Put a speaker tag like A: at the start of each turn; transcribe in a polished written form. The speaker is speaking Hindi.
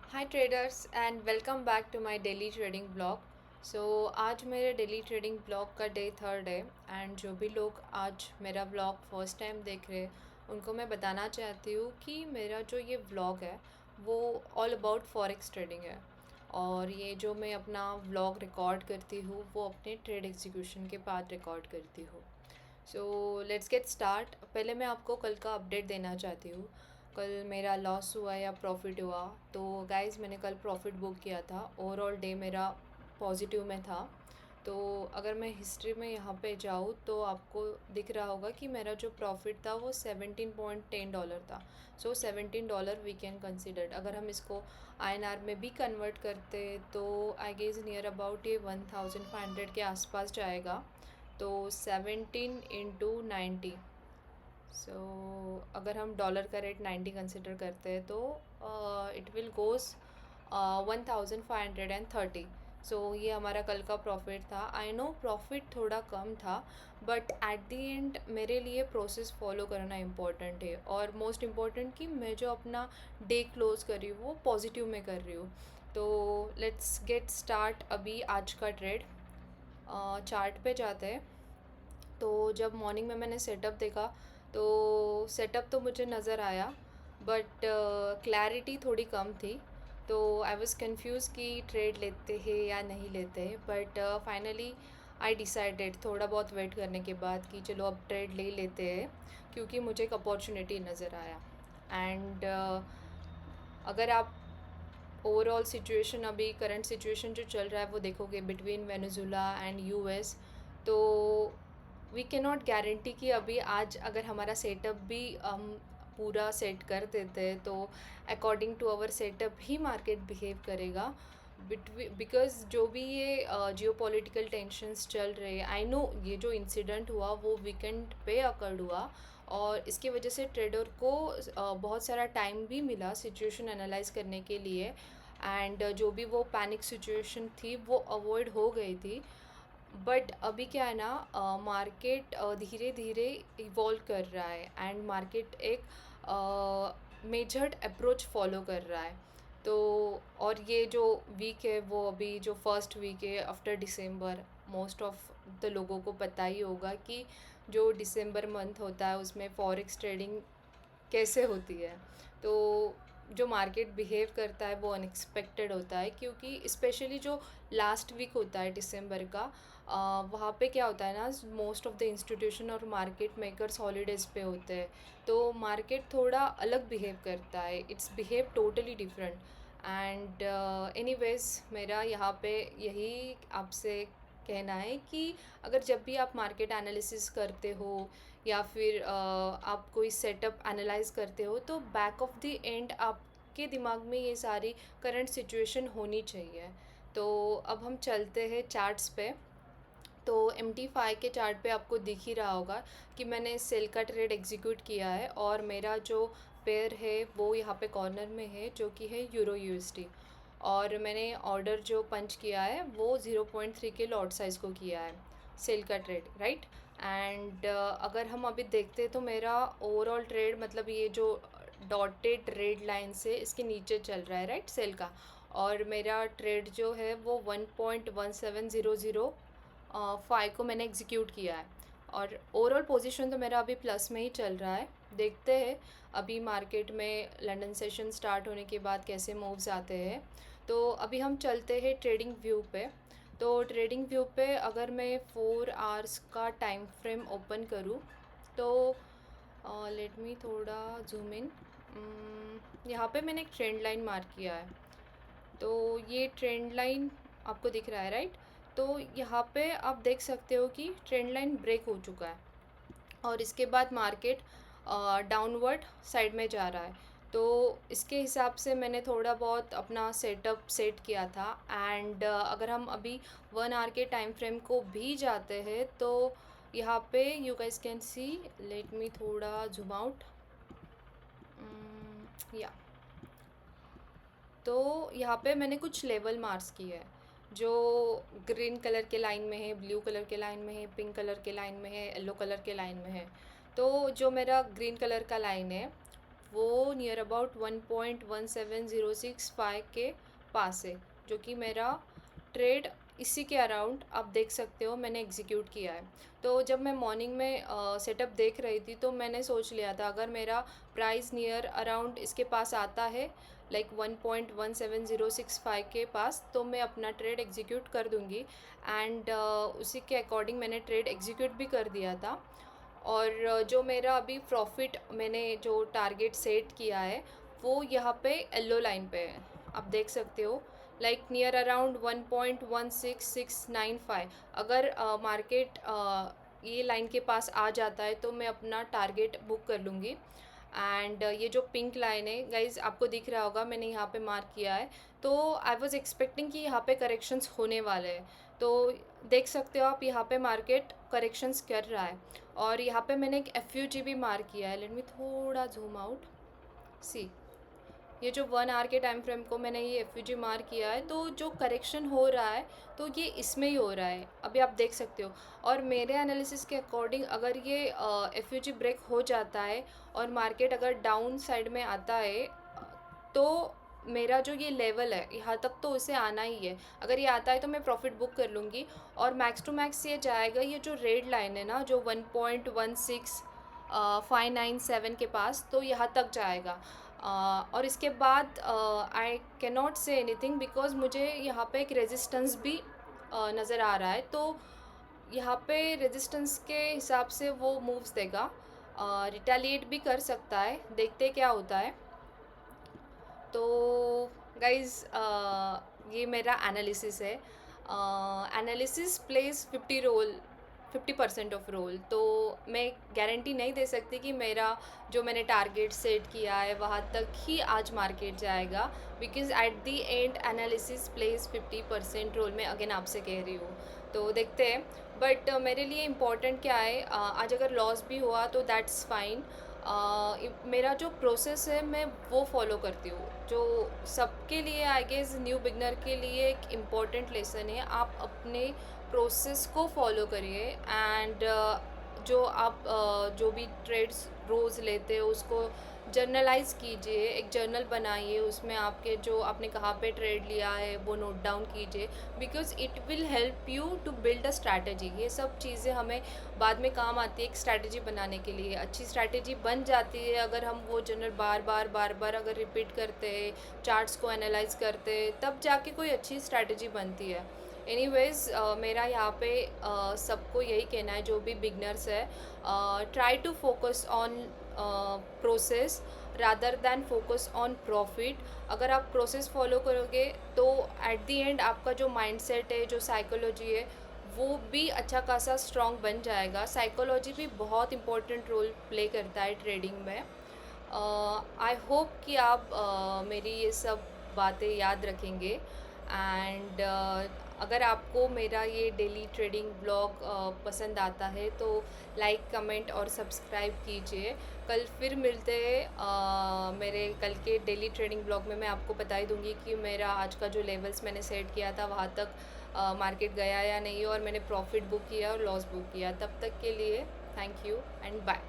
A: Hi traders and welcome back to my daily trading blog. आज मेरे डेली ट्रेडिंग ब्लॉग का डे थर्ड है एंड जो भी लोग आज मेरा ब्लॉग फर्स्ट टाइम देख रहे हैं उनको मैं बताना चाहती हूँ कि मेरा जो ये ब्लॉग है वो ऑल अबाउट फॉरेक्स ट्रेडिंग है। और ये जो मैं अपना व्लॉग रिकॉर्ड करती हूँ वो अपने ट्रेड एग्जीक्यूशन के बाद रिकॉर्ड करती हूँ। So let's get start. पहले मैं आपको कल का अपडेट देना चाहती हूँ। कल मेरा लॉस हुआ या प्रॉफिट हुआ, तो गाइस मैंने कल प्रॉफिट बुक किया था। ओवरऑल डे मेरा पॉजिटिव में था। तो अगर मैं हिस्ट्री में यहाँ पे जाऊँ तो आपको दिख रहा होगा कि मेरा जो प्रॉफिट था वो $17.10 था। सो $17 वी कैन कंसिडर। अगर हम इसको INR में भी कन्वर्ट करते तो आई गेस नियर अबाउट ये 1500 के आसपास जाएगा। तो 17 × 90। सो अगर हम डॉलर का रेट 90 कंसिडर करते हैं तो इट विल गोज़ 1530। सो ये हमारा कल का प्रॉफिट था। आई नो प्रॉफिट थोड़ा कम था, बट एट द एंड मेरे लिए प्रोसेस फॉलो करना इम्पोर्टेंट है। और मोस्ट इम्पॉर्टेंट कि मैं जो अपना डे क्लोज कर रही हूँ वो पॉजिटिव में कर रही हूँ। तो लेट्स गेट स्टार्ट अभी आज का ट्रेड। चार्ट पे जाते हैं। तो जब मॉर्निंग में मैंने सेटअप देखा तो सेटअप तो मुझे नज़र आया, बट क्लैरिटी थोड़ी कम थी। तो आई वॉज़ कन्फ्यूज़ कि ट्रेड लेते हैं या नहीं लेते हैं, बट फाइनली आई डिसाइडेड थोड़ा बहुत वेट करने के बाद कि चलो अब ट्रेड ले लेते हैं, क्योंकि मुझे एक अपॉर्चुनिटी नज़र आया। एंड अगर आप ओवरऑल सिचुएशन, अभी करंट सिचुएशन जो चल रहा है वो देखोगे बिटवीन वेनेजुला एंड US, तो वी कैन नॉट गारंटी कि अभी आज अगर हमारा सेटअप भी हम पूरा सेट कर देते हैं तो अकॉर्डिंग टू आवर सेटअप ही मार्केट बिहेव करेगा। बिकॉज जो भी ये जियो पॉलिटिकल टेंशंस चल रहे हैं, आई नो ये जो इंसिडेंट हुआ वो वीकेंड पे अकर्ड हुआ, और इसकी वजह से ट्रेडर को बहुत सारा टाइम भी मिला सिचुएशन एनालाइज करने के लिए। एंड जो भी वो पैनिक सिचुएशन थी वो अवॉइड हो गई थी। बट अभी क्या है ना, मार्केट धीरे धीरे इवॉल्व कर रहा है एंड मार्केट एक मेजर्ड अप्रोच फॉलो कर रहा है। तो और ये जो वीक है वो अभी जो फर्स्ट वीक है after December, most of the लोगों को पता ही होगा कि जो दिसंबर मंथ होता है उसमें फॉरेक्स ट्रेडिंग कैसे होती है। तो जो मार्केट बिहेव करता है वो अनएक्सपेक्टेड होता है, क्योंकि स्पेशली जो लास्ट वीक होता है दिसंबर का, वहाँ पे क्या होता है ना, मोस्ट ऑफ द इंस्टीट्यूशन और मार्केट मेकर्स हॉलीडेज़ पे होते हैं। तो मार्केट थोड़ा अलग बिहेव करता है, it's behave totally different. And anyways मेरा यहाँ पे यही आपसे कहना है कि अगर जब भी आप मार्केट एनालिसिस करते हो या फिर आप कोई सेटअप एनालाइज करते हो तो बैक ऑफ द एंड आपके दिमाग में ये सारी करंट सिचुएशन होनी चाहिए। तो अब हम चलते हैं चार्ट्स पे। तो MT5 के चार्ट पे आपको दिख ही रहा होगा कि मैंने सेल का ट्रेड एग्जीक्यूट किया है, और मेरा जो पेयर है वो यहाँ पे कॉर्नर में है जो कि है यूरो USD। और मैंने ऑर्डर जो पंच किया है वो 0.3 के लॉट साइज़ को किया है, सेल का ट्रेड, राइट। एंड अगर हम अभी देखते हैं तो मेरा ओवरऑल ट्रेड, मतलब ये जो डॉटेड रेड लाइन से इसके नीचे चल रहा है, राइट, सेल का। और मेरा ट्रेड जो है वो 1.1700 फाइव को मैंने एग्जीक्यूट किया है। और ओवरऑल पोजीशन तो मेरा अभी प्लस में ही चल रहा है। देखते हैं अभी मार्केट में लंदन सेशन स्टार्ट होने के बाद कैसे मूव्स आते हैं। तो अभी हम चलते हैं ट्रेडिंग व्यू पे। तो ट्रेडिंग व्यू पे अगर मैं 4 आवर्स का टाइम फ्रेम ओपन करूँ तो लेट मी थोड़ा जूम इन। यहाँ पे मैंने एक ट्रेंड लाइन मार्क किया है। तो ये ट्रेंड लाइन आपको दिख रहा है, राइट। तो यहाँ पे आप देख सकते हो कि ट्रेंड लाइन ब्रेक हो चुका है और इसके बाद मार्केट डाउनवर्ड साइड में जा रहा है। तो इसके हिसाब से मैंने थोड़ा बहुत अपना सेटअप सेट किया था। एंड अगर हम अभी 1 आवर के टाइम फ्रेम को भी जाते हैं तो यहाँ पे you guys can see, let me थोड़ा जूम आउट, या। तो यहाँ पे मैंने कुछ लेवल मार्क्स किए हैं जो ग्रीन कलर के लाइन में है, ब्लू कलर के लाइन में है, पिंक कलर के लाइन में है, येलो कलर के लाइन में है। तो जो मेरा ग्रीन कलर का लाइन है वो नियर अबाउट 1.17065 के पास है, जो कि मेरा ट्रेड इसी के अराउंड आप देख सकते हो मैंने एग्जीक्यूट किया है। तो जब मैं मॉर्निंग में सेटअप देख रही थी तो मैंने सोच लिया था अगर मेरा प्राइस नियर अराउंड इसके पास आता है लाइक 1.17065 के पास, तो मैं अपना ट्रेड एग्जीक्यूट कर दूंगी। एंड उसी के अकॉर्डिंग मैंने ट्रेड एग्जीक्यूट भी कर दिया था। और जो मेरा अभी प्रॉफिट मैंने जो टारगेट सेट किया है वो यहाँ पे येलो लाइन पे है, आप देख सकते हो लाइक नियर अराउंड 1.16695। अगर मार्केट ये लाइन के पास आ जाता है तो मैं अपना टारगेट बुक कर लूँगी। एंड ये जो पिंक लाइन है गाइज आपको दिख रहा होगा, मैंने यहाँ पे मार्क किया है। तो आई वॉज एक्सपेक्टिंग कि यहाँ पे करेक्शंस होने वाले हैं। तो देख सकते हो आप यहाँ पे मार्केट करेक्शंस कर रहा है। और यहाँ पे मैंने एक एफ भी मार्क किया है, लेट मी थोड़ा जूम आउट। सी, ये जो 1 आवर के टाइम फ्रेम को मैंने ये एफ मार्क किया है, तो जो करेक्शन हो रहा है तो ये इसमें ही हो रहा है, अभी आप देख सकते हो। और मेरे एनालिसिस के अकॉर्डिंग अगर ये एफ ब्रेक हो जाता है और मार्केट अगर डाउन साइड में आता है तो मेरा जो ये लेवल है यहाँ तक तो उसे आना ही है। अगर ये आता है तो मैं प्रॉफिट बुक कर लूँगी। और मैक्स टू मैक्स ये जाएगा, ये जो रेड लाइन है ना जो 1.16597 के पास, तो यहाँ तक जाएगा। और इसके बाद I can not say anything because मुझे यहाँ पे एक रेजिस्टेंस भी नज़र आ रहा है। तो यहाँ पे रेजिस्टेंस के हिसाब से वो मूव्स देगा, रिटेलिएट भी कर सकता है, देखते क्या होता है। तो गाइज़ ये मेरा एनालिसिस है। Analysis plays 50% of role. तो मैं गारंटी नहीं दे सकती कि मेरा जो मैंने टारगेट सेट किया है वहाँ तक ही आज मार्केट जाएगा, because at the end analysis plays 50% role, मैं अगेन आपसे कह रही हूँ। तो देखते हैं। बट मेरे लिए इम्पोर्टेंट क्या है, आज अगर लॉस भी हुआ तो दैट्स फाइन। मेरा जो प्रोसेस है मैं वो फॉलो करती हूँ, जो सबके लिए आई गेस न्यू बिगनर के लिए एक इम्पॉर्टेंट लेसन है। आप अपने प्रोसेस को फॉलो करिए। एंड जो आप जो भी ट्रेड्स रोज़ लेते हो उसको जर्नलाइज कीजिए, एक जर्नल बनाइए, उसमें आपके जो आपने कहाँ पे ट्रेड लिया है वो नोट डाउन कीजिए, because it will help you to build a strategy. ये सब चीज़ें हमें बाद में काम आती है एक स्ट्रैटेजी बनाने के लिए। अच्छी स्ट्रैटेजी बन जाती है अगर हम वो जर्नल बार बार अगर रिपीट करते हैं, चार्ट्स को एनालाइज करते हैं, तब जाके कोई अच्छी स्ट्रैटेजी बनती है। एनीवेज मेरा यहाँ पे सबको यही कहना है जो भी बिगनर्स है, try to focus on process rather than focus on profit. अगर आप प्रोसेस फॉलो करोगे तो एट दी एंड आपका जो माइंडसेट है, जो साइकोलॉजी है, वो भी अच्छा खासा स्ट्रॉन्ग बन जाएगा। साइकोलॉजी भी बहुत इम्पोर्टेंट रोल प्ले करता है ट्रेडिंग में। आई होप कि आप मेरी ये सब बातें याद रखेंगे। एंड अगर आपको मेरा ये डेली ट्रेडिंग ब्लॉग पसंद आता है तो लाइक, कमेंट और सब्सक्राइब कीजिए। कल फिर मिलते हैं मेरे कल के डेली ट्रेडिंग ब्लॉग में। मैं आपको बता ही दूँगी कि मेरा आज का जो लेवल्स मैंने सेट किया था वहाँ तक मार्केट गया या नहीं, और मैंने प्रॉफिट बुक किया और लॉस बुक किया। तब तक के लिए थैंक यू एंड बाय।